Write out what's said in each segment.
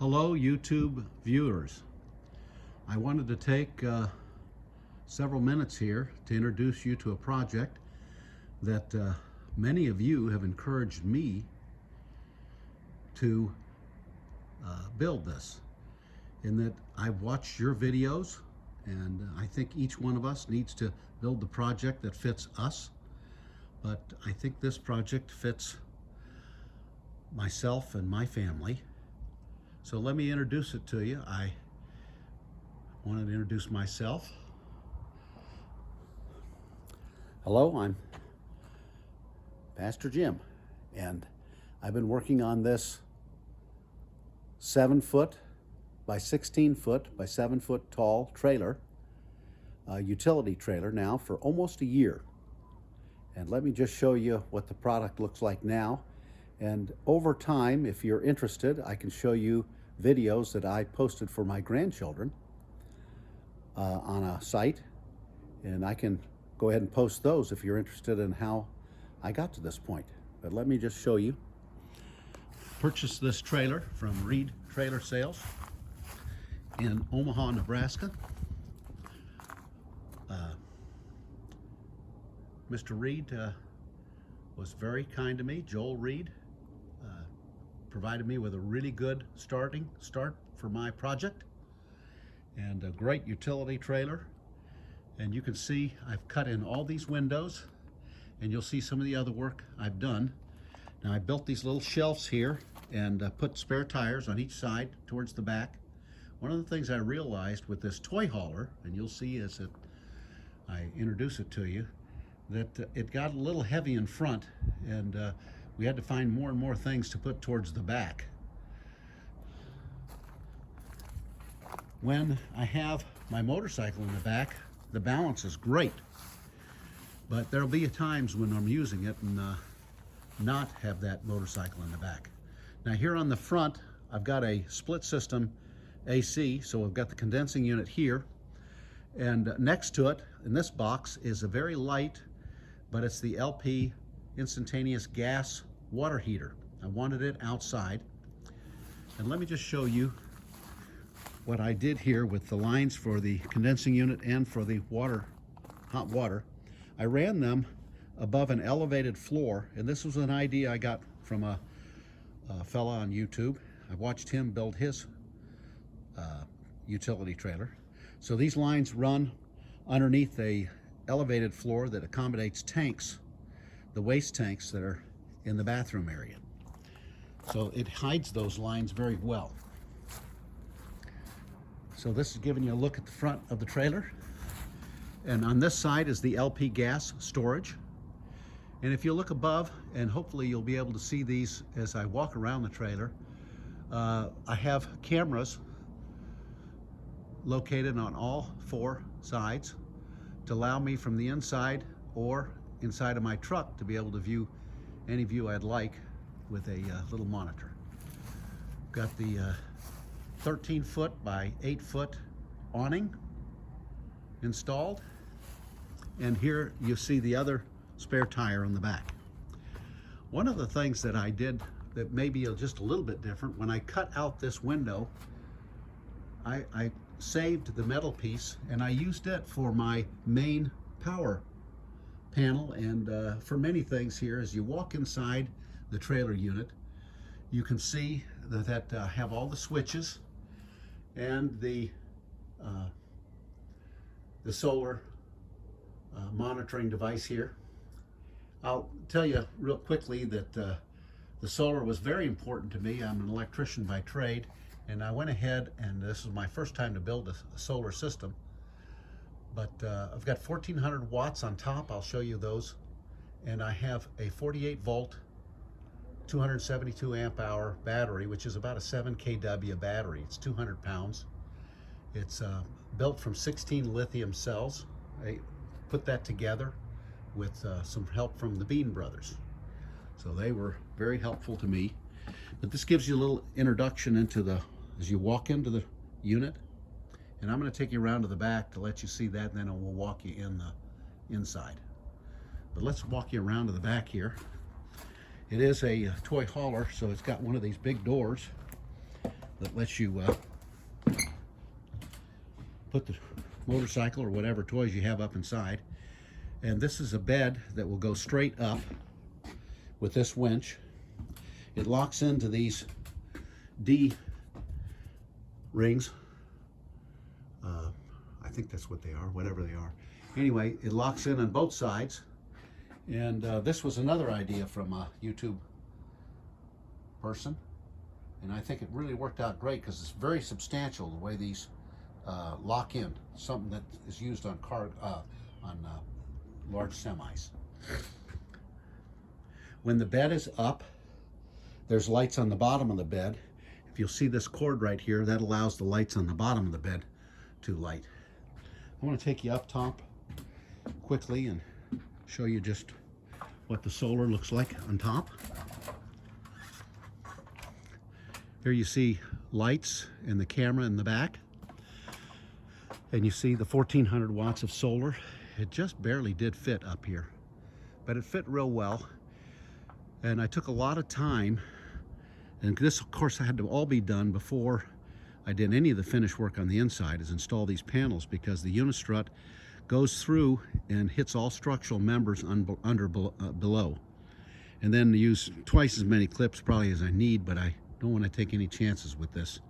Hello YouTube viewers. I wanted to take several minutes here to introduce you to a project that many of you have encouraged me to build this, in that I've watched your videos and I think each one of us needs to build the project that fits us, but I think this project fits myself and my family. So let me introduce it to you. I wanted to introduce myself. Hello, I'm Pastor Jim, and I've been working on this 7-foot by 16-foot by 7-foot tall trailer, utility trailer, now for almost a year. And let me just show you what the product looks like now. And over time, if you're interested, I can show you videos that I posted for my grandchildren on a site, and I can go ahead and post those if you're interested in how I got to this point. But let me just show you. Purchased this trailer from Reed Trailer Sales in Omaha, Nebraska. Mr. Reed was very kind to me. Joel Reed provided me with a really good start for my project, and a great utility trailer. And you can see I've cut in all these windows, and you'll see some of the other work I've done. Now, I built these little shelves here and put spare tires on each side towards the back. One of the things I realized with this toy hauler, and you'll see as I introduce it to you, that it got a little heavy in front, and we had to find more and more things to put towards the back. When I have my motorcycle in the back, the balance is great, but there'll be times when I'm using it and not have that motorcycle in the back. Now, here on the front, I've got a split system AC, so I've got the condensing unit here, and next to it in this box is a very light, but it's the LP instantaneous gas water heater. I wanted it outside, and let me just show you what I did here with the lines for the condensing unit and for the hot water. I ran them above an elevated floor, and this was an idea I got from a fella on YouTube. I watched him build his utility trailer. So these lines run underneath a elevated floor that accommodates tanks, the waste tanks that are in the bathroom area. So it hides those lines very well. So this is giving you a look at the front of the trailer. And on this side is the LP gas storage. And if you look above, and hopefully you'll be able to see these as I walk around the trailer, I have cameras located on all 4 sides to allow me from the inside or inside of my truck to be able to view any view I'd like with a little monitor. Got the 13-foot by 8-foot awning installed, and here you see the other spare tire on the back. One of the things that I did that may be just a little bit different, when I cut out this window, I saved the metal piece and I used it for my main power panel. And for many things here, as you walk inside the trailer unit, you can see that have all the switches and the solar monitoring device here. I'll tell you real quickly that the solar was very important to me. I'm an electrician by trade, and I went ahead, and this is my first time to build a solar system, but I've got 1400 watts on top. I'll show you those. And I have a 48 volt 272 amp hour battery, which is about a 7 kW battery. It's 200 pounds. It's built from 16 lithium cells. I put that together with some help from the Bean brothers. So they were very helpful to me. But this gives you a little introduction into as you walk into the unit. And I'm going to take you around to the back to let you see that, and then we'll walk you in the inside. But let's walk you around to the back here. It is a toy hauler, so it's got one of these big doors. that lets you put the motorcycle or whatever toys you have up inside. And this is a bed that will go straight up with this winch. It locks into these D rings. I think that's what they are, whatever they are. Anyway, it locks in on both sides. And this was another idea from a YouTube person. And I think it really worked out great because it's very substantial the way these lock in. Something that is used on large semis. When the bed is up, there's lights on the bottom of the bed. If you'll see this cord right here, that allows the lights on the bottom of the bed to light. I want to take you up top quickly and show you just what the solar looks like on top. Here you see lights and the camera in the back. And you see the 1400 watts of solar. It just barely did fit up here, but it fit real well. And I took a lot of time, and this of course had to all be done before I did any of the finish work on the inside, is install these panels, because the unistrut goes through and hits all structural members below. And then use twice as many clips probably as I need, but I don't want to take any chances with this.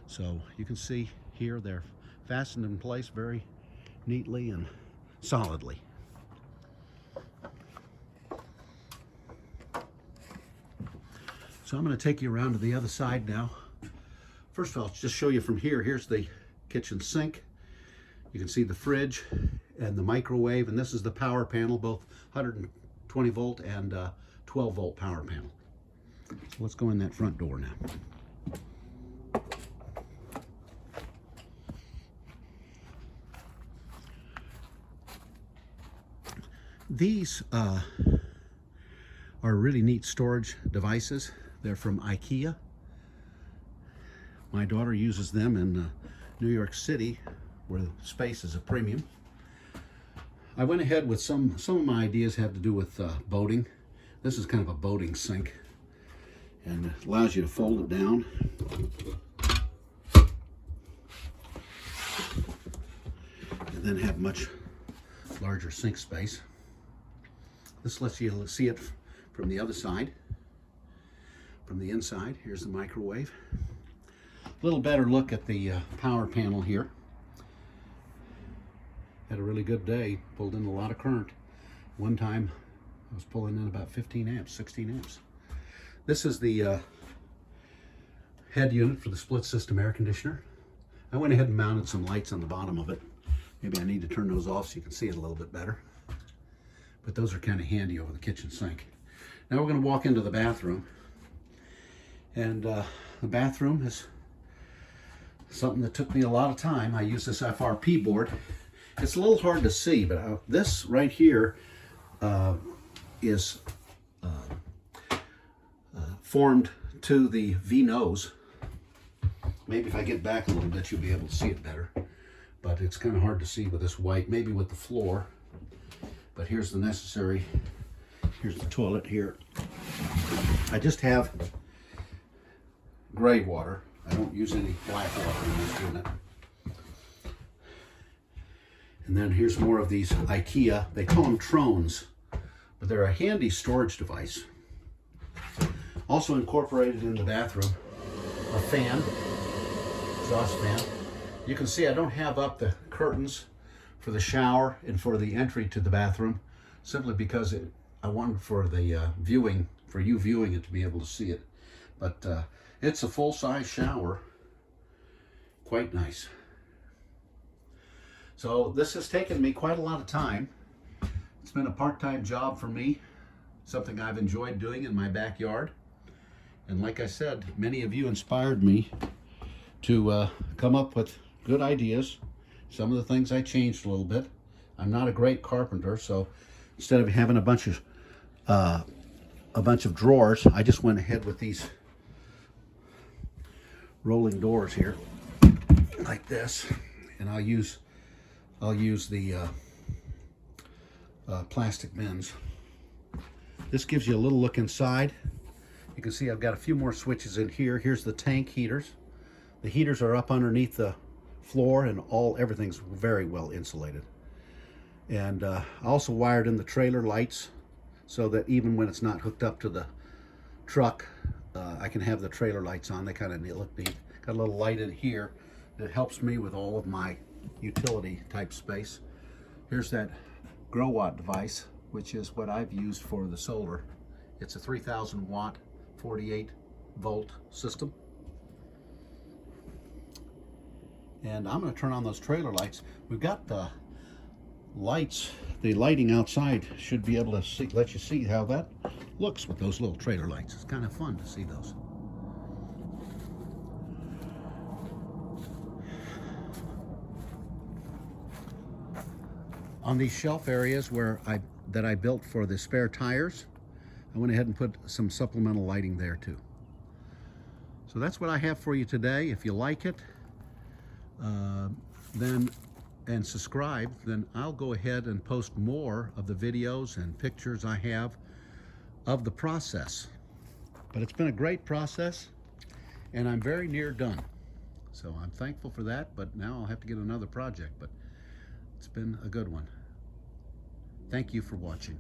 So you can see here they're fastened in place very neatly and solidly. So I'm going to take you around to the other side now. First of all, just show you from here. Here's the kitchen sink. You can see the fridge and the microwave, and this is the power panel, both 120 volt and 12 volt power panel. So let's go in that front door now. These are really neat storage devices. They're from IKEA. My daughter uses them in New York City, where space is a premium. I went ahead with some of my ideas have to do with boating. This is kind of a boating sink, and it allows you to fold it down. And then have much larger sink space. This lets you see it from the other side. From the inside, here's the microwave. A little better look at the power panel here. Had a really good day, pulled in a lot of current. One time I was pulling in about 15 amps, 16 amps. This is the head unit for the split system air conditioner. I went ahead and mounted some lights on the bottom of it. Maybe I need to turn those off so you can see it a little bit better. But those are kind of handy over the kitchen sink. Now we're going to walk into the bathroom. And the bathroom is something that took me a lot of time. I use this FRP board. It's a little hard to see, but this right here is formed to the V-nose. Maybe if I get back a little bit, you'll be able to see it better. But it's kind of hard to see with this white, maybe with the floor. But here's the necessary, here's the toilet here. I just have gray water. I don't use any black water in this unit. And then here's more of these IKEA, they call them Trones, but they're a handy storage device. Also incorporated in the bathroom, a fan, exhaust fan. You can see I don't have up the curtains for the shower and for the entry to the bathroom, simply because I wanted for the viewing, for you viewing it, to be able to see it. But it's a full-size shower, quite nice. So this has taken me quite a lot of time. It's been a part-time job for me, something I've enjoyed doing in my backyard. And like I said, many of you inspired me to come up with good ideas. Some of the things I changed a little bit. I'm not a great carpenter, so instead of having a bunch of drawers, I just went ahead with these rolling doors here, like this, and I'll use the plastic bins. This gives you a little look inside. You can see I've got a few more switches in here. Here's the tank heaters. The heaters are up underneath the floor, and everything's very well insulated. And I also wired in the trailer lights so that even when it's not hooked up to the truck, I can have the trailer lights on. They kind of look neat. Got a little light in here that helps me with all of my utility type space. Here's that Growatt device, which is what I've used for the solar. It's a 3,000 watt, 48 volt system. And I'm going to turn on those trailer lights. We've got the lights, the lighting outside should be able to let you see how that looks with those little trailer lights. It's kind of fun to see those. On these shelf areas that I built for the spare tires, I went ahead and put some supplemental lighting there too. So that's what I have for you today. If you like it, and subscribe, then I'll go ahead and post more of the videos and pictures I have of the process. But it's been a great process, and I'm very near done. So I'm thankful for that, but now I'll have to get another project, but it's been a good one. Thank you for watching.